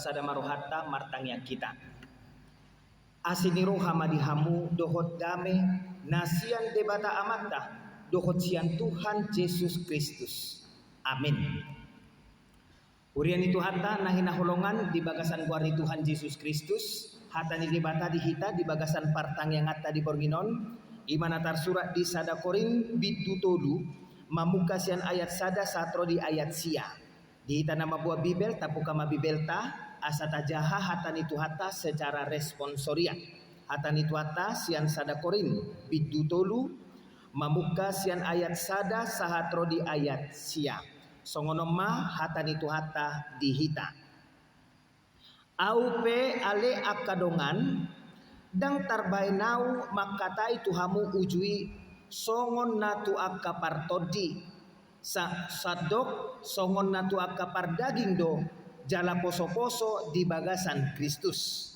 pasada marohatta martangya kita. Asiniro hamadihamu dohot dame nasian debata amata dohot sian Tuhan Yesus Kristus. Amin. Urian itu hatta nahina holongan di bagasan guari Tuhan Yesus Kristus. Hatta ni debata di hita di bagasan partang yang hatta di borginon. Imanatar surat di sada Korin bidutolu mamukasian ayat sada satro di ayat sia. Di hita nama buah Bibel tapukama Bibel ta asata jaha hatan itu hatta secara responsorian. Hatan itu hatta sian sada Korin bidutolu mamukasian ayat sada sahatro di ayat sia. Songonoma hatan itu hatta di hita. Aupe ale akadongan dang tarbainau makatai tuhamu ujui songon natu akapar todi sadok songon natu akapar daging do jala poso-poso di bagasan Kristus.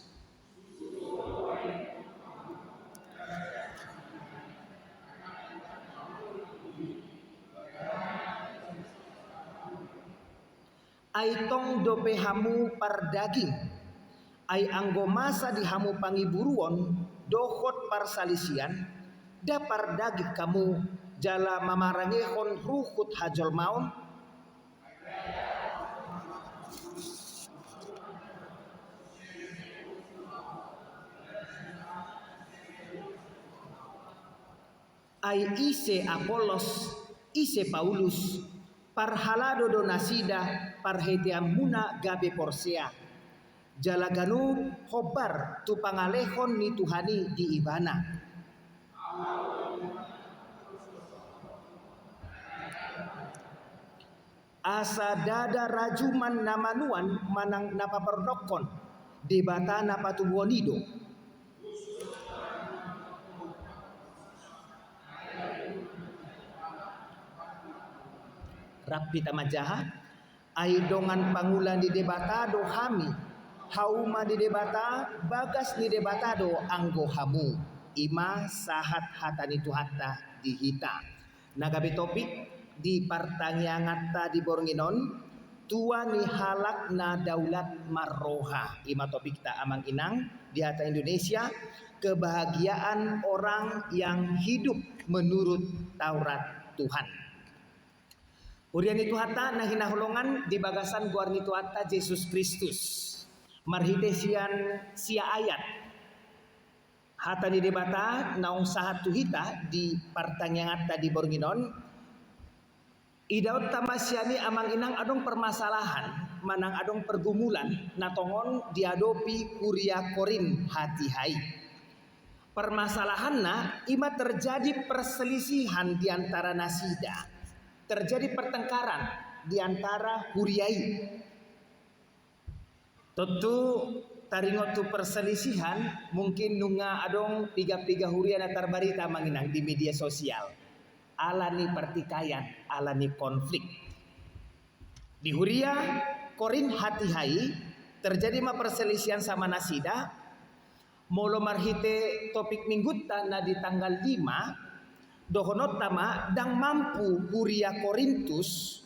Aitong dope hamu par daging ai anggo masa di hamu pangiburuon dohot parsalisian dapar daging kamu jala mamarangehon ruhut hajol maun ai ise Apolos ise Paulus parhalado donasida parhetiam muna gabe porsea jalaganu hobar tu pangalehon ni Tuhani di ibana. Asa dada rajuman namanuan manang napa perdokon debata napa tubuonido. Rapi tamajaha aidongan pangulan di debata do hami hauma di debata bagas di debata do anggo hamu ima sahat hatan itu hatta di hita. Nagabe topik di partangyangatta di bornginon tua ni halak na daulat marroha ima topik ta amang inang di hata Indonesia kebahagiaan orang yang hidup menurut Taurat Tuhan. Urian itu hatta nahina holongan di bagasan guar itu hatta Yesus Kristus. Marhitesian sia ayat. Hatta di debata naung sahat tuhita di partang yang hatta di borginon. Idaut tamasiani amang inang adong permasalahan, manang adong pergumulan, natongon diadopi kuria Korin hati hai. Permasalahanna ima terjadi perselisihan di antara nasida. Terjadi pertengkaran di antara huriai. Tentu taringotu perselisihan mungkin nunga adong piga-piga huria natar barita manginang di media sosial. Alani pertikaian, alani konflik. Di huria Korin hati hai terjadi ma perselisihan sama nasida. Molo marhite topik mingguta na di tanggal 5 dohonot tama dang mampu huria Korintus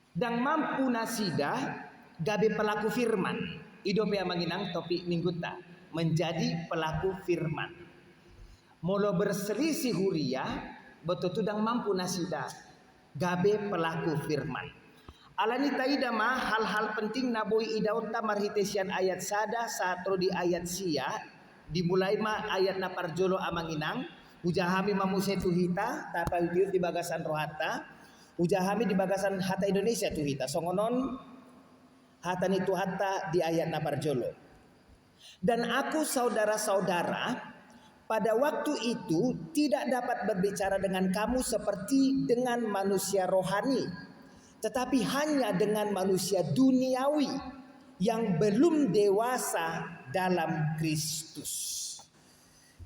dang mampu nasida gabe pelaku firman idope manginang topik mingguta menjadi pelaku firman molo berselisih huria betul dang mampu nasida gabe pelaku firman alani taida ma hal-hal penting naboi idauta marhitesian ayat sada satro di ayat sia dimulai ma ayat na parjolo amanginang ujahami mamuse tuhita tapa udius di bagasan rohata ujahami di bagasan hata Indonesia tuhita songonon hata itu hatta di ayat naparjolo. Dan aku saudara-saudara pada waktu itu tidak dapat berbicara dengan kamu seperti dengan manusia rohani tetapi hanya dengan manusia duniawi yang belum dewasa dalam Kristus.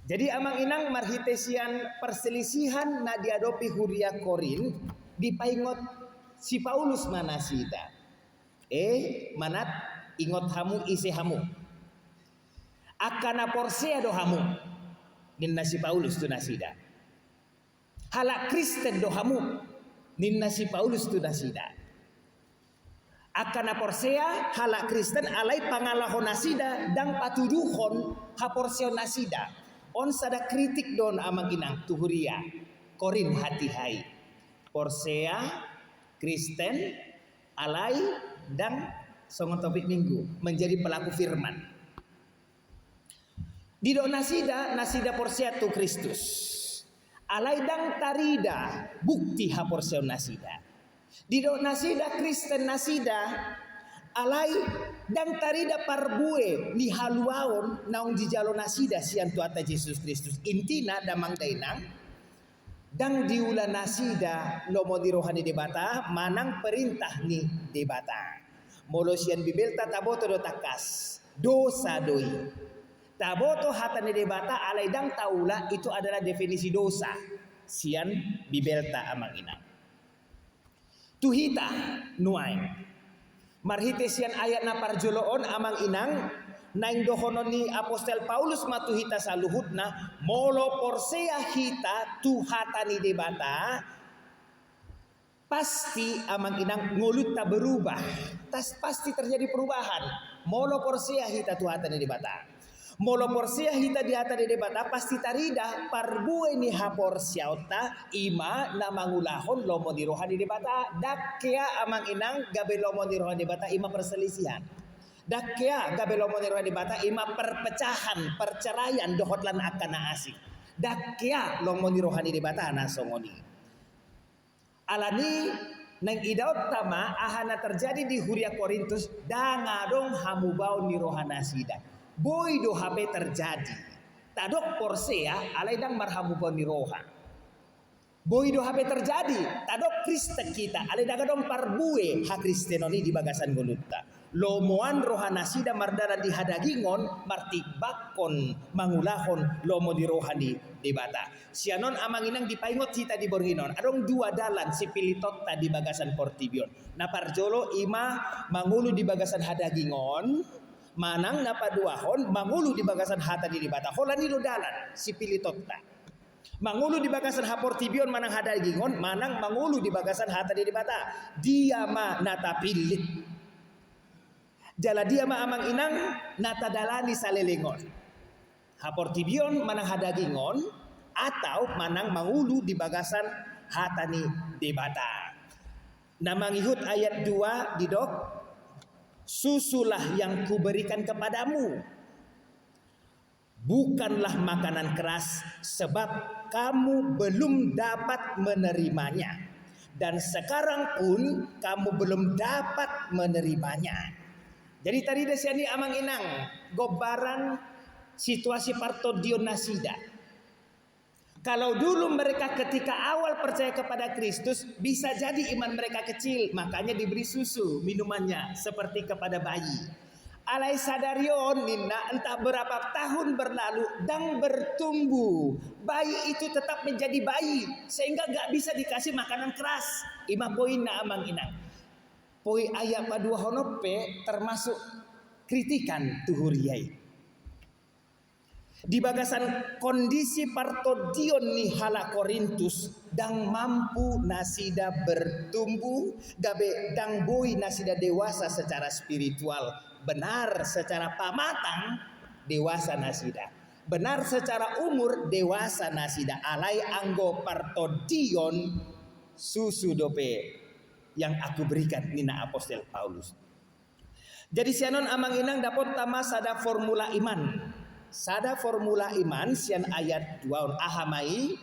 Jadi amang inang marhitesian perselisihan na diadopi huria Korin dipaingot si Paulus manasida. Manat ingot hamu ise hamu. Akana porsea do hamu. Ninna si Paulus tu nasida. Halak Kristen do hamu. Ninna si Paulus tu nasida. Akana porsea hala Kristen alai pangalahon nasida dang patuduhon haporseo nasida. On sada kritik don amaginang tuhuria. Korin hati hai. Porsea Kristen alai dan songon topik minggu menjadi pelaku firman. Dido nasida porsea tu Kristus. Alai dang tarida bukti haporseo nasida. Dido nasida Kristen nasida alai dang tarida parbue ni haluaon naung di jalo nasida sian tuata Yesus Kristus. Intina damang dainang dang diula nasida lomo di rohani debata manang perintah ni debata. Molosian bibelta taboto do takas dosa doi. Taboto hatani debata alai dang taula itu adalah definisi dosa. Sian bibelta amang inang. Tuhita nuain. Marhite sian ayat na parjoloon amang inang naing dohonon ni Apostel Paulus matuhita saluhutna molo porsea hita tuhatani debata pasti amang inang ngulut tak berubah. Pasti terjadi perubahan. Molo porsea hita tuhatani debata. Molo porsea hita di hata di debata pasti tarida parbue ni haporsiauta ima na mangulahon lomo di rohani debata dakya amang inang gabe lomo di rohani debata ima perselisihan. Dakya gabe lomo di rohani debata ima perpecahan, perceraian dohotlan akana asik. Dakya lomo di rohani debata na songoni. Alani nang idaot tama ahana terjadi di Huria Korintus dangadong hamubau ni rohana sida. Boy do habe terjadi. Tadok porsea alai dang marhamubau ni roha. Boy do habe terjadi. Tadok Kristen kita alai dagadong parbue ha Kristenoni di bagasan golutta. Lomoan rohana sida mardana di hadagingon martibakon mangulahon lomo di rohani debata. Sianon amanginang dipaingot kita di borhinon. Adong dua dalan si pilitot di bagasan portibion. Naparjolo ima mangulu di bagasan hadagingon. Manang napaduahon mangulu di bagasan hata di debata. Holani lo dalan si pilitot mangulu di bagasan haportibion manang hadagingon. Manang mangulu di bagasan hata di debata. Dia ma nata pilit. Jala dia ma amang inang nata dalani salelengon. Haportibion manang hadagingon atau manang mangulu di bagasan hatani debata. Namangihut ayat 2 di dok. Susulah yang kuberikan kepadamu. Bukanlah makanan keras sebab kamu belum dapat menerimanya. Dan sekarang pun kamu belum dapat menerimanya. Jadi tadi desiani amang inang gobaran situasi partodion nasida. Kalau dulu mereka ketika awal percaya kepada Kristus bisa jadi iman mereka kecil, makanya diberi susu minumannya seperti kepada bayi. Alai sadarion nina entah berapa tahun berlalu dan bertumbuh, bayi itu tetap menjadi bayi sehingga gak bisa dikasih makanan keras. Ima poina amang inang. Poi ayat padua honope termasuk kritikan tuhuriai. Di bagasan kondisi partodion ni hala Korintus dang mampu nasida bertumbuh gabe dang boy nasida dewasa secara spiritual, benar secara pamatang dewasa nasida, benar secara umur dewasa nasida alai anggo partodion susu dope yang aku berikan nina Apostel Paulus. Jadi sianon amang inang dapat tama sada formula iman. Sada formula iman sian ayat 2 ahamai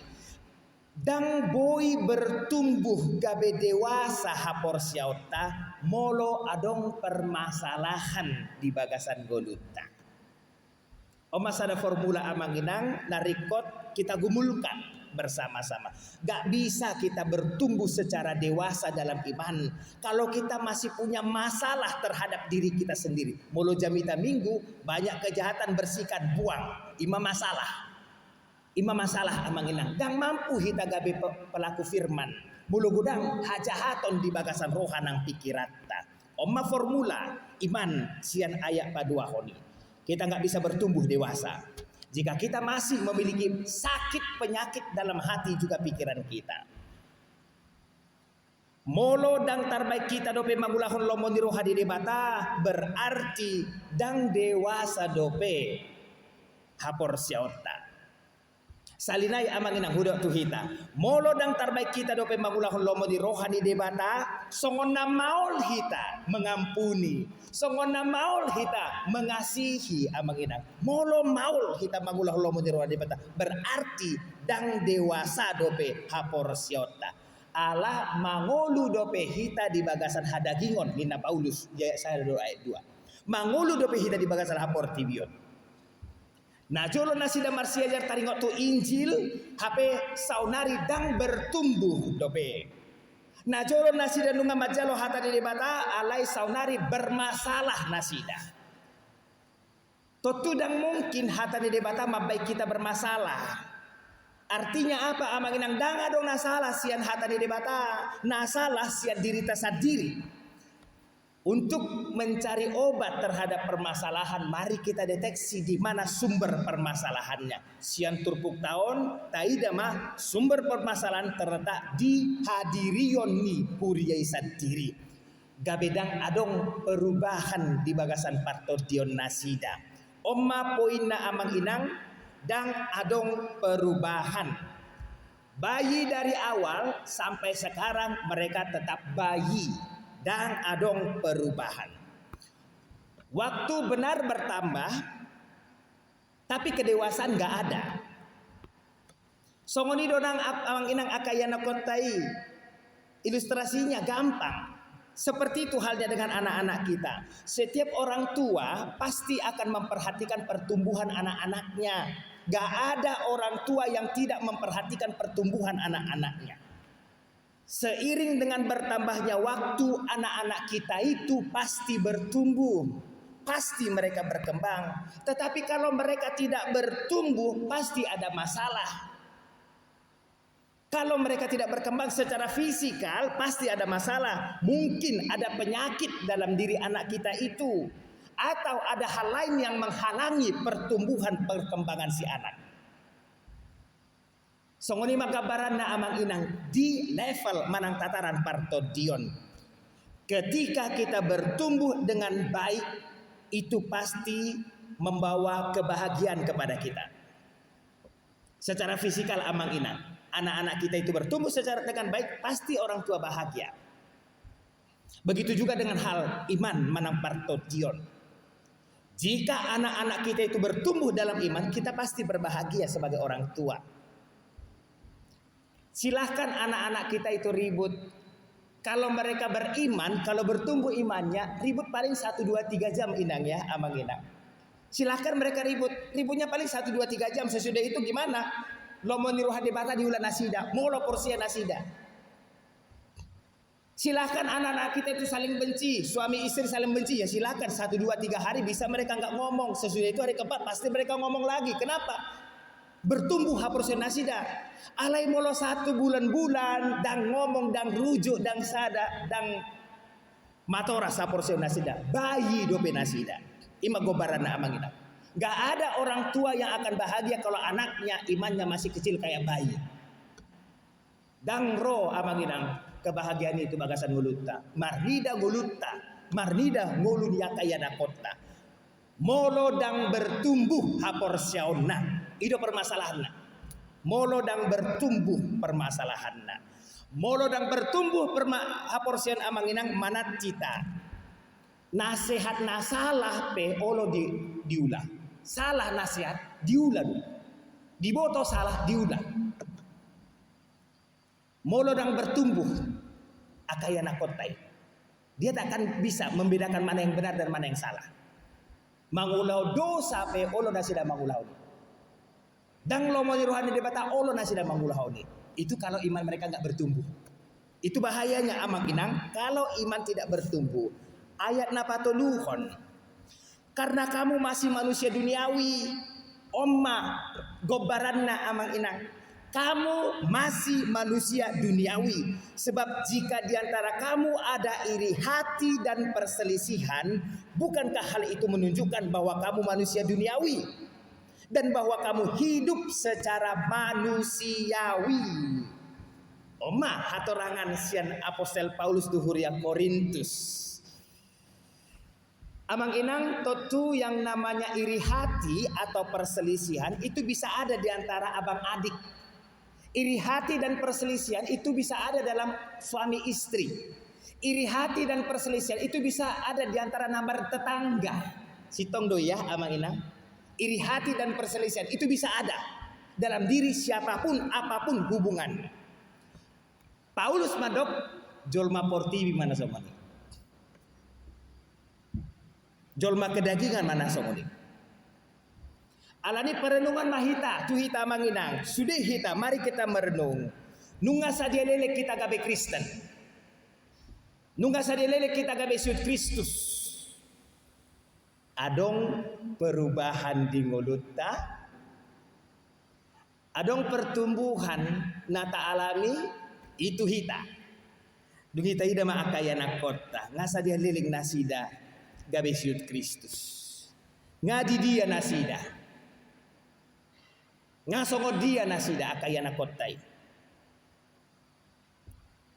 dang boy bertumbuh gabe dewasa haporsiauta molo adong permasalahan di bagasan goluta. Oma sada formula amanginang narikot kita gumulkan bersama-sama. Gak bisa kita bertumbuh secara dewasa dalam iman kalau kita masih punya masalah terhadap diri kita sendiri. Mulu jamita minggu banyak kejahatan bersikat buang. Ima masalah amanginang. Dang mampu kita gabe pelaku firman. Mulu gudang hajahaton di bagasan rohanang pikirata. Oma formula iman sian ayat padua honi. Kita nggak bisa bertumbuh dewasa jika kita masih memiliki sakit penyakit dalam hati juga pikiran kita. Molo dang tarbaik kita dope magulahon lomo ni roha di debata berarti dang dewasa dope hapor siota. Salinay amang inang hudok tuhita. Molo dang tarbaik kita dope magulahon lomo di roha di debata songon na maul hita mengampuni. Songon na maul hita mengasihi amang inang. Molo maul hita magulahon lomo di roha di debata berarti dang dewasa dope hapor siota. Allah mangolu dope hita di bagasan hadagingon Nina Paulus jaya saya ayat 2. Mangolu dope hita di bagasan hapor tibion. Nah jolo nasida marsiajar taringot tu Injil hape saunari dang bertumbuh dope. Nah jolo nasida nunga majalo hata di debata alai saunari bermasalah nasida. Totu dang mungkin hata di debata mabai kita bermasalah. Artinya apa? Amanginang danga dong nasalah sian hata di debata. Nasalah sian diri sendiri. Untuk mencari obat terhadap permasalahan, mari kita deteksi di mana sumber permasalahannya. Sian turpuk tahun, taida mah sumber permasalahan terletak di hadirion ni puriai sendiri. Gabedang adong perubahan di bagasan partodion nasida. Omma poinna amang inang dang adong perubahan. Bayi dari awal sampai sekarang mereka tetap bayi dan adong perubahan. Waktu benar bertambah tapi kedewasaan gak ada. Songoni donang amang inang akayana kotai. Ilustrasinya gampang. Seperti itu halnya dengan anak-anak kita. Setiap orang tua pasti akan memperhatikan pertumbuhan anak-anaknya. Gak ada orang tua yang tidak memperhatikan pertumbuhan anak-anaknya. Seiring dengan bertambahnya waktu, anak-anak kita itu pasti bertumbuh. Pasti mereka berkembang. Tetapi kalau mereka tidak bertumbuh, pasti ada masalah. Kalau mereka tidak berkembang secara fisikal, pasti ada masalah. Mungkin ada penyakit dalam diri anak kita itu. Atau ada hal lain yang menghalangi pertumbuhan perkembangan si anak. Songoni magabaran na amang inang di level manang tataran partodion. Ketika kita bertumbuh dengan baik, itu pasti membawa kebahagiaan kepada kita. Secara fisikal amang inang, anak-anak kita itu bertumbuh secara dengan baik, pasti orang tua bahagia. Begitu juga dengan hal iman manang partodion. Jika anak-anak kita itu bertumbuh dalam iman, kita pasti berbahagia sebagai orang tua. Silahkan anak-anak kita itu ribut. Kalau mereka beriman, kalau bertumbuh imannya, ribut paling 1, 2, 3 jam inang ya, amang inang. Silahkan mereka ribut. Ributnya paling 1, 2, 3 jam. Sesudah itu gimana? Lomo niruha debata di ulan nasida. Molo porsia nasida. Silahkan anak-anak kita itu saling benci. Suami istri saling benci. Ya silahkan 1, 2, 3 hari bisa mereka nggak ngomong. Sesudah itu hari keempat pasti mereka ngomong lagi. Kenapa? Bertumbuh porsia nasida. Alai molo 1 bulan-bulan. Dan ngomong, dan rujuk, dan sada, dan matora porsia nasida. Bayi dope nasida. Ima gobaran na amang ina. Gak ada orang tua yang akan bahagia kalau anaknya imannya masih kecil kayak bayi. Dang ro amang inang, kebahagiaan itu bagasan ngulutta. Marnida ngulutta, marnida ngulun yakayana kota. Molo dang bertumbuh hapor syaonna. Itu permasalahanna. Molo dang bertumbuh permasalahanna. Molo dang bertumbuh hapor syaon amang inang manat cita. Nasihat nasalah pe olo diulah. Salah nasihat diulang. Diboto salah diulang. Molo dang bertumbuh akayana kotai. Dia tak akan bisa membedakan mana yang benar dan mana yang salah. Mangulau dosa pe olo nasida mangulau ni. Dang lomo ni rohani debata olo nasida mangulau ni. Itu kalau iman mereka enggak bertumbuh. Itu bahayanya amang inang kalau iman tidak bertumbuh. Ayat napatuluhon. Karena kamu masih manusia duniawi. Omma gobaranna amang inang. Kamu masih manusia duniawi. Sebab jika diantara kamu ada iri hati dan perselisihan, bukankah hal itu menunjukkan bahwa kamu manusia duniawi dan bahwa kamu hidup secara manusiawi? Oma hatorangan sian Apostel Paulus duhuria Korintus. Amang inang tentu yang namanya iri hati atau perselisihan itu bisa ada di antara abang adik. Iri hati dan perselisihan itu bisa ada dalam suami istri. Iri hati dan perselisihan itu bisa ada di antara nambar tetangga. Sitong do ya amang inang. Iri hati dan perselisihan itu bisa ada dalam diri siapapun apapun hubungan. Paulus madok jolma portibi mana somani. Jolma kedagingan mana somani. Alani perenungan mahita tu hita manginang. Sudah hita mari kita merenung. Nunga sadia lele kita gabe Kristen. Nunga sadia lele kita gabe Yesus Kristus. Adong perubahan di ngolutta. Adong pertumbuhan nata alami itu hita. Dung hita ida ma akayana kota. Ngasa dia liling nasida gabe Yesus Kristus. Ngadi dia nasida. Ngasongo dia nasida akayana kota.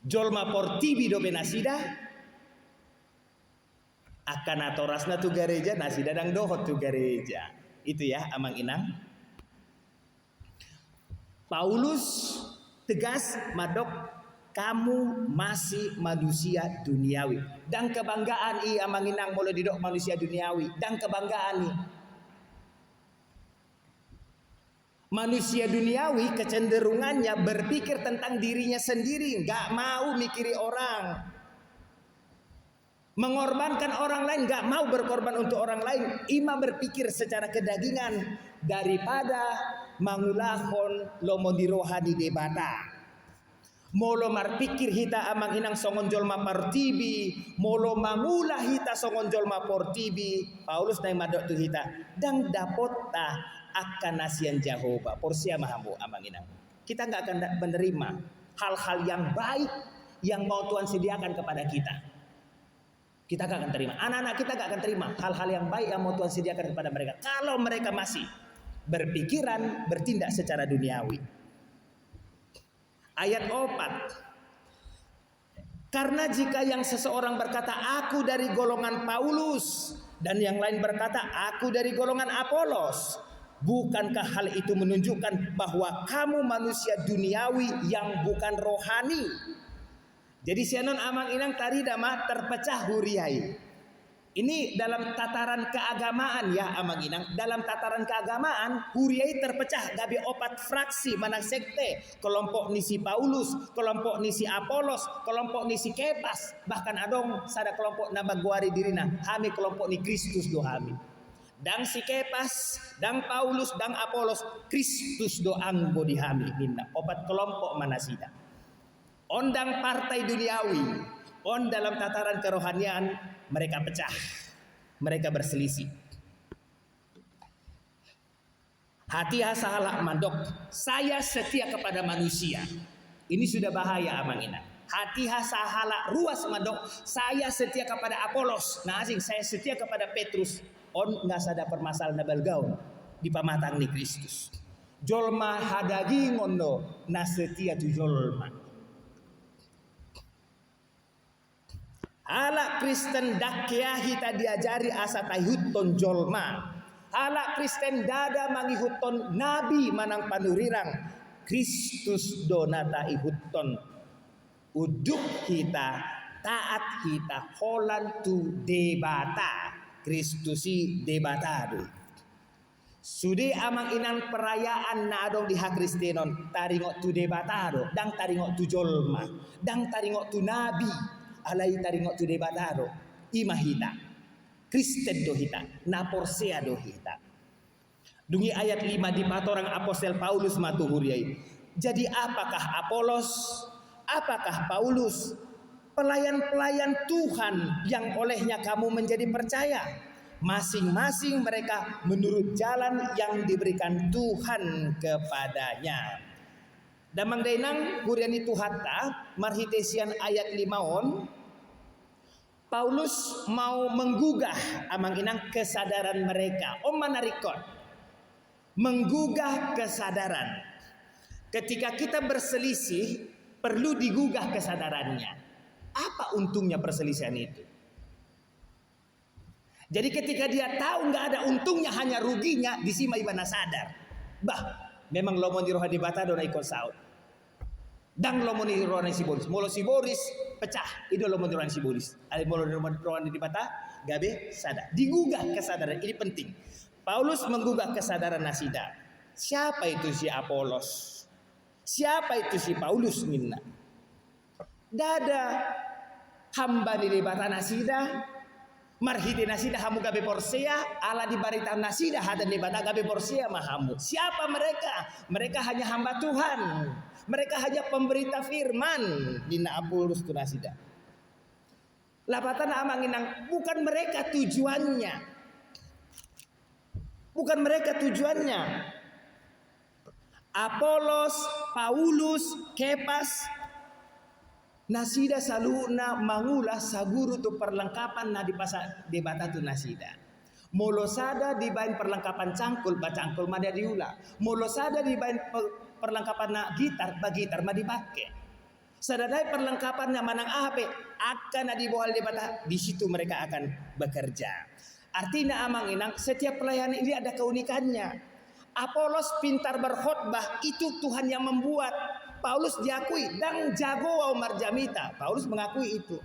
Jolma portibi do benasida. Akan atorasna tu gereja nasida dang dohot tu gereja. Itu ya amang inang. Paulus tegas madok kamu masih manusia duniawi. Dan kebanggaan i amang inang boleh didok manusia duniawi. Dan kebanggaan i. Manusia duniawi kecenderungannya berpikir tentang dirinya sendiri. Gak mau mikiri orang. Mengorbankan orang lain, gak mau berkorban untuk orang lain. Ima berpikir secara kedagingan daripada mangulahon lomo di rohani debata. Molo marpikir hita amang inang songon jolma partibi, molo mangulah hita songon jolma portibi. Paulus naik madok tu hita dang dapota akan nasian Jehovah. Porsia mahamu amang inang. Kita gak akan menerima hal-hal yang baik yang mau Tuhan sediakan kepada kita. Kita gak akan terima. Anak-anak kita gak akan terima hal-hal yang baik yang mau Tuhan sediakan kepada mereka. Kalau mereka masih berpikiran bertindak secara duniawi. Ayat 4. Karena jika yang seseorang berkata aku dari golongan Paulus dan yang lain berkata aku dari golongan Apolos, bukankah hal itu menunjukkan bahwa kamu manusia duniawi yang bukan rohani? Jadi sianon amang inang tari dama terpecah huriai. Ini dalam tataran keagamaan ya amang inang. Dalam tataran keagamaan huriai terpecah gabi opat fraksi mana sekte. Kelompok nisi Paulus, kelompok nisi Apolos, kelompok nisi Kepas. Bahkan adong sada kelompok nama guari dirina. Hami kelompok ni Kristus do hami. Dang si Kepas, dang Paulus, dang Apolos, Kristus do anggo di hami. Minna opat kelompok mana sida. Ondang partai duniawi, on dalam tataran kerohanian mereka pecah, mereka berselisih. Hati hasalah mandok, saya setia kepada manusia. Ini sudah bahaya amang ina. Hati hasahala ruas mandok, saya setia kepada Apolos. Nah asing saya setia kepada Petrus. On nggak sada permasalahan nabal gaun di pamatang ni Kristus. Jolma hadagi ngono, na setia tu jolma. Hala Kristen dakya hita diajari asa taihutton jolma. Hala Kristen dada mangihutton nabi manang panurirang. Kristus donata ihutton. Uduk hita taat hita holan tu debata. Kristusi debatado. Sudi amang inan perayaan na adong di hak Kristenon. Taringok tu debatado. Dang taringok tu jolma. Dang taringok tu nabi. Alai taringok tu debatado ima hita Kristen do hita na porsea do hita. Dungi ayat 5 di patorang Apostel Paulus matuhuriai. Jadi apakah Apolos, apakah Paulus? Pelayan-pelayan Tuhan yang olehnya kamu menjadi percaya. Masing-masing mereka menurut jalan yang diberikan Tuhan kepadanya. Damang dainang huriani tuhata marhitesian ayat 5 on. Paulus mau menggugah amang inang kesadaran mereka. Om manarikot. Menggugah kesadaran. Ketika kita berselisih, Perlu digugah kesadarannya. Apa untungnya perselisihan itu? Jadi ketika dia tahu nggak ada untungnya, hanya ruginya, disima ibana sadar. Bah, memang lomoni rohani bata dona ikut saut. Dang lomoni rohani sibolis. Molo sibolis pecah. Itu lomoni rohani sibolis. Ada molo rohani di bata, gabe sadar. Digugah kesadaran, ini penting. Paulus menggugah kesadaran Nasida. Siapa itu si Apolos? Siapa itu si Paulus minna? Dada hamba di bata Nasida. Marhiti nasida hamu gabe porsea, ala di barita nasida hadan di bata gabe porsea mahamu. Siapa mereka? Mereka hanya hamba Tuhan. Mereka hanya pemberita firman. Dina Apollos tu nasida. Lapatan amanginang, bukan mereka tujuannya. Bukan mereka tujuannya. Apolos, Paulus, Kepas, Nasida saluna mangulah saguru tu perlengkapan na di pasar debata tu nasida. Molosada dibain perlengkapan cangkul bacangkul mada diula. Molosada dibain perlengkapan na gitar bagitar madi dipakai. Sadadai perlengkapannya manang ape akan dibawa debata, di situ mereka akan bekerja. Artinya amang inang setiap pelayanan ini ada keunikannya. Apolos pintar berkhotbah, itu Tuhan yang membuat. Paulus diakui dan jago wa marjamita. Paulus mengakui itu.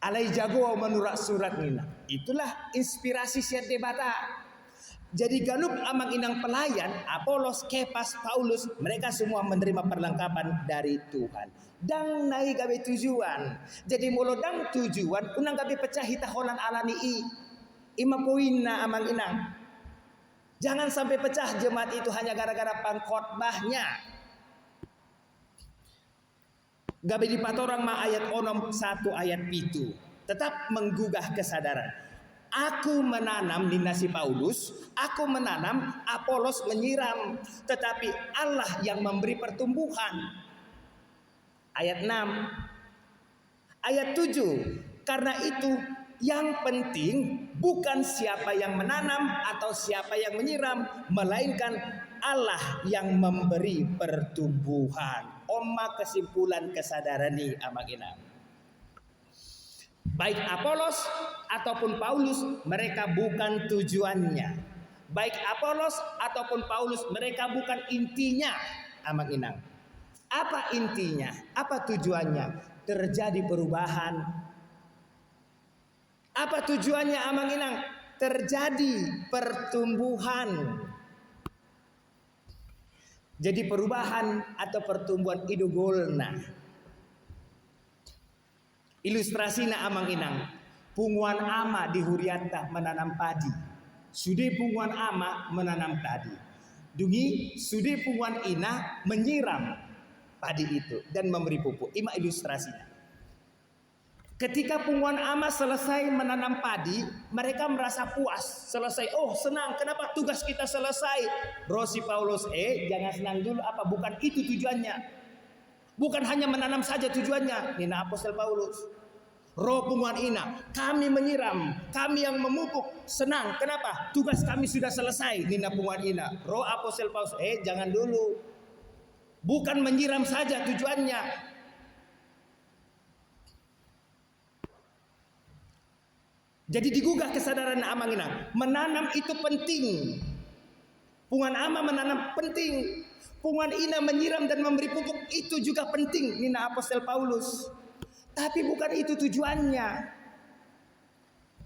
Alai jago wa menurak surat nina. Itulah inspirasi siat debata. Jadi galup amang inang pelayan, Apolos, Kepas, Paulus, mereka semua menerima perlengkapan dari Tuhan. Dan naik gabe tujuan. Jadi mulu dang tujuan, unang gabe pecah hita holan alani ima poinna amang inang. Jangan sampai pecah jemaat itu hanya gara-gara pangkhotbahnya. Gabe di patorang ma ayat onom 1 ayat pitu. Tetap menggugah kesadaran. Aku menanam di nasi Paulus, aku menanam, Apolos menyiram, tetapi Allah yang memberi pertumbuhan. Ayat 6. Ayat 7. Karena itu yang penting bukan siapa yang menanam atau siapa yang menyiram, melainkan Allah yang memberi pertumbuhan. Oma kesimpulan kesadaran ini amagina. Baik Apolos ataupun Paulus, mereka bukan tujuannya. Baik Apolos ataupun Paulus, mereka bukan intinya amagina. Apa intinya? Apa tujuannya? Terjadi perubahan. Apa tujuannya amang inang? Terjadi pertumbuhan. Jadi perubahan atau pertumbuhan itu golna. Ilustrasinya amang inang. Punguan ama di Hurianta menanam padi. Sudah punguan ama menanam padi. Dungi sudah punguan ina menyiram padi itu dan memberi pupuk. Ima ilustrasinya. Ketika punguan ama selesai menanam padi, mereka merasa puas, selesai. Oh senang, kenapa tugas kita selesai? Rosi Paulus, jangan senang dulu, apa bukan itu tujuannya? Bukan hanya menanam saja tujuannya. Nina Apostel Paulus, roh punguan ina, kami menyiram, kami yang memupuk, senang. Kenapa? Tugas kami sudah selesai. Nina punguan ina, roh Apostel Paulus, jangan dulu. Bukan menyiram saja tujuannya. Jadi digugah kesadaran amang inang. Menanam itu penting. Punguan ama menanam penting. Punguan ina menyiram dan memberi pupuk itu juga penting. Nina Apostel Paulus. Tapi bukan itu tujuannya.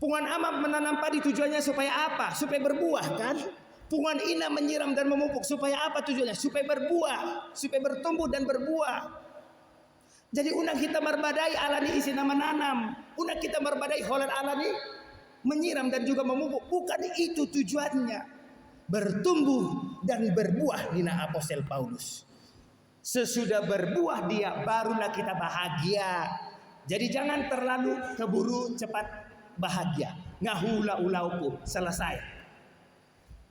Punguan ama menanam padi tujuannya supaya apa? Supaya berbuah kan? Punguan ina menyiram dan memupuk supaya apa tujuannya? Supaya berbuah, supaya bertumbuh dan berbuah. Jadi unang kita merbadai alani isi nama menanam. Unang kita merbadai holan alani menyiram dan juga memupuk. Bukan itu tujuannya. Bertumbuh dan berbuah Nina Apostel Paulus. Sesudah berbuah dia barulah kita bahagia. Jadi jangan terlalu keburu cepat bahagia. Ngahula ulauku selesai.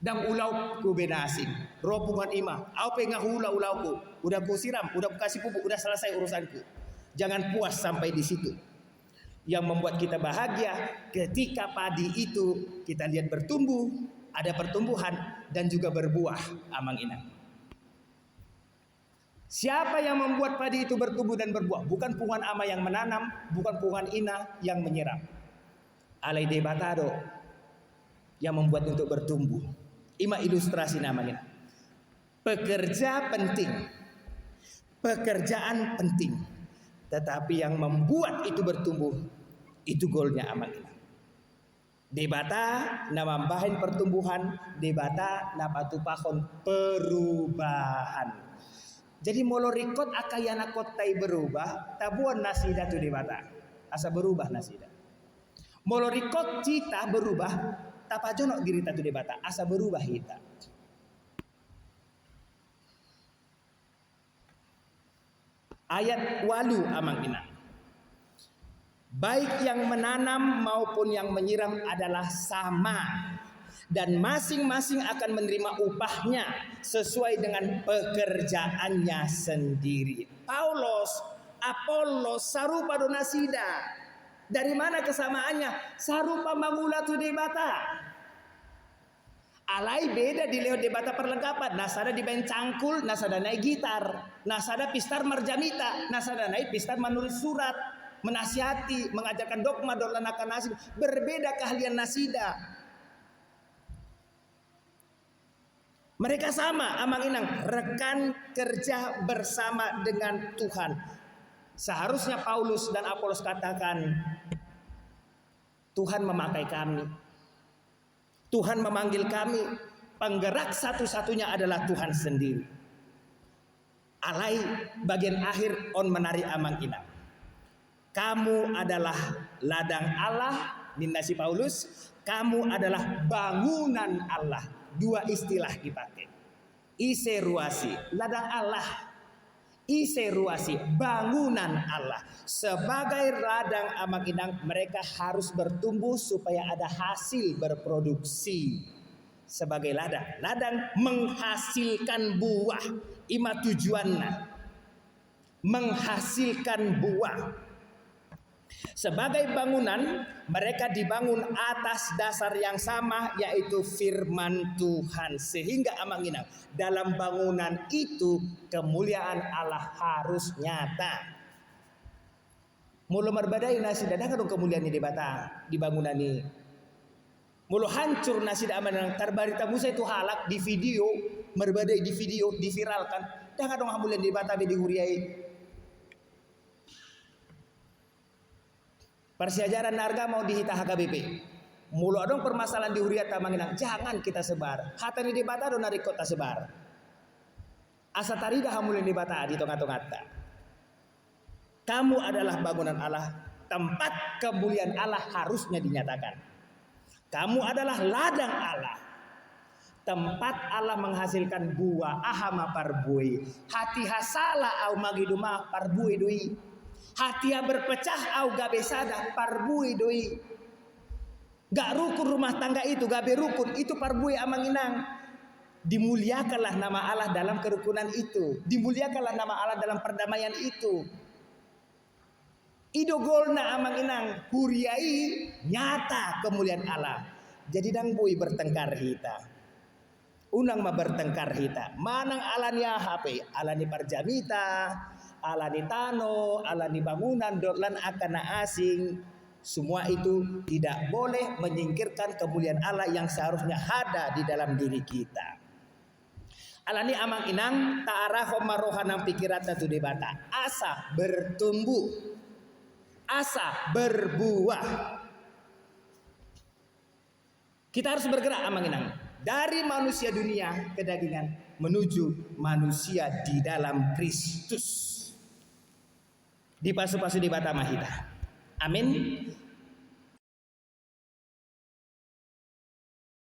Dan ulauku beda asing. Roh punguan ima. Apa ngahula ulauku. Udah ku siram, udah ku kasih pupuk, udah selesai urusanku. Jangan puas sampai di situ. Yang membuat kita bahagia ketika padi itu kita lihat bertumbuh, ada pertumbuhan dan juga berbuah amang inang. Siapa yang membuat padi itu bertumbuh dan berbuah? Bukan pungan ama yang menanam, bukan pungan ina yang menyiram. Alai debatado yang membuat untuk bertumbuh. Ima ilustrasi namanya. Pekerja penting, pekerjaan penting, tetapi yang membuat itu bertumbuh itu goalnya amal ina. Debata namambahin pertumbuhan, debata napatupahon perubahan. Jadi molorikot akayana kotai berubah, tabuan nasida tu debata. Asa berubah nasida. Molorikot cita berubah, tapajonok diri tu debata, asa berubah hita. Ayat walu amang ina. Baik yang menanam maupun yang menyiram adalah sama. Dan masing-masing akan menerima upahnya sesuai dengan pekerjaannya sendiri. Paulus, Apollos, sarupa donasida. Dari mana kesamaannya? Sarupa mangula tu debata. Alai beda di leo debata perlengkapan. Nasada di main cangkul, nasada naik gitar, nasada pistar marjamita, nasada naik pistar menulis surat, menasihati, mengajarkan dogma, dolanakan nasib. Berbeda keahlian nasida. Mereka sama, amang inang, rekan kerja bersama dengan Tuhan. Seharusnya Paulus dan Apolos katakan, Tuhan memakai kami, Tuhan memanggil kami, penggerak satu-satunya adalah Tuhan sendiri. Alai bagian akhir on menari amang inang. Kamu adalah ladang Allah, ninasi Paulus, kamu adalah bangunan Allah. Dua istilah dipakai. Iseruasi, ladang Allah. Iseruasi, bangunan Allah. Sebagai ladang amang inang, mereka harus bertumbuh supaya ada hasil berproduksi. Sebagai ladang, ladang menghasilkan buah. Ima tujuannya menghasilkan buah. Sebagai bangunan, mereka dibangun atas dasar yang sama, yaitu firman Tuhan. Sehingga amang inang, dalam bangunan itu kemuliaan Allah harus nyata. Mulu merbadai nasi dadang kemuliaan di bata di bangunan ini. Mulu hancur nasi aman tarbarita Musa itu halak di video, merbadai di video, diviralkan. Dah kadang hamulian di bata di huriai. Persiajaran harga mau dihita HKBP. Mulu adong permasalahan di huriat tamanginang. Jangan kita sebar. Hatani di bata do narik kota sebar. Asa tarida hamulin di bata di tongat-tongata. Kamu adalah bangunan Allah. Tempat kemuliaan Allah harusnya dinyatakan. Kamu adalah ladang Allah. Tempat Allah menghasilkan buah. Ahama parbui. Hati hasala au magiduma parbui dui. Hati yang berpecah au gabe sada parbui doi. Gak rukun rumah tangga itu, gabe rukun itu parbui amang inang. Dimuliakanlah nama Allah dalam kerukunan itu. Dimuliakanlah nama Allah dalam perdamaian itu. Idogolna amang inang huriai nyata kemuliaan Allah. Jadi dang bui bertengkar hita. Unang ma bertengkar hita. Manang alanya HP, alani parjamita, alani tano, alani bangunan, dorlan akana asing. Semua itu tidak boleh menyingkirkan kemuliaan Allah yang seharusnya ada di dalam diri kita. Alani amang inang ta'arah marohanang pikiran tu debata. Asa bertumbuh, asa berbuah. Kita harus bergerak amang inang. Dari manusia dunia kedagingan menuju manusia di dalam Kristus. Di pasu-pasu di bata mahita. Amin.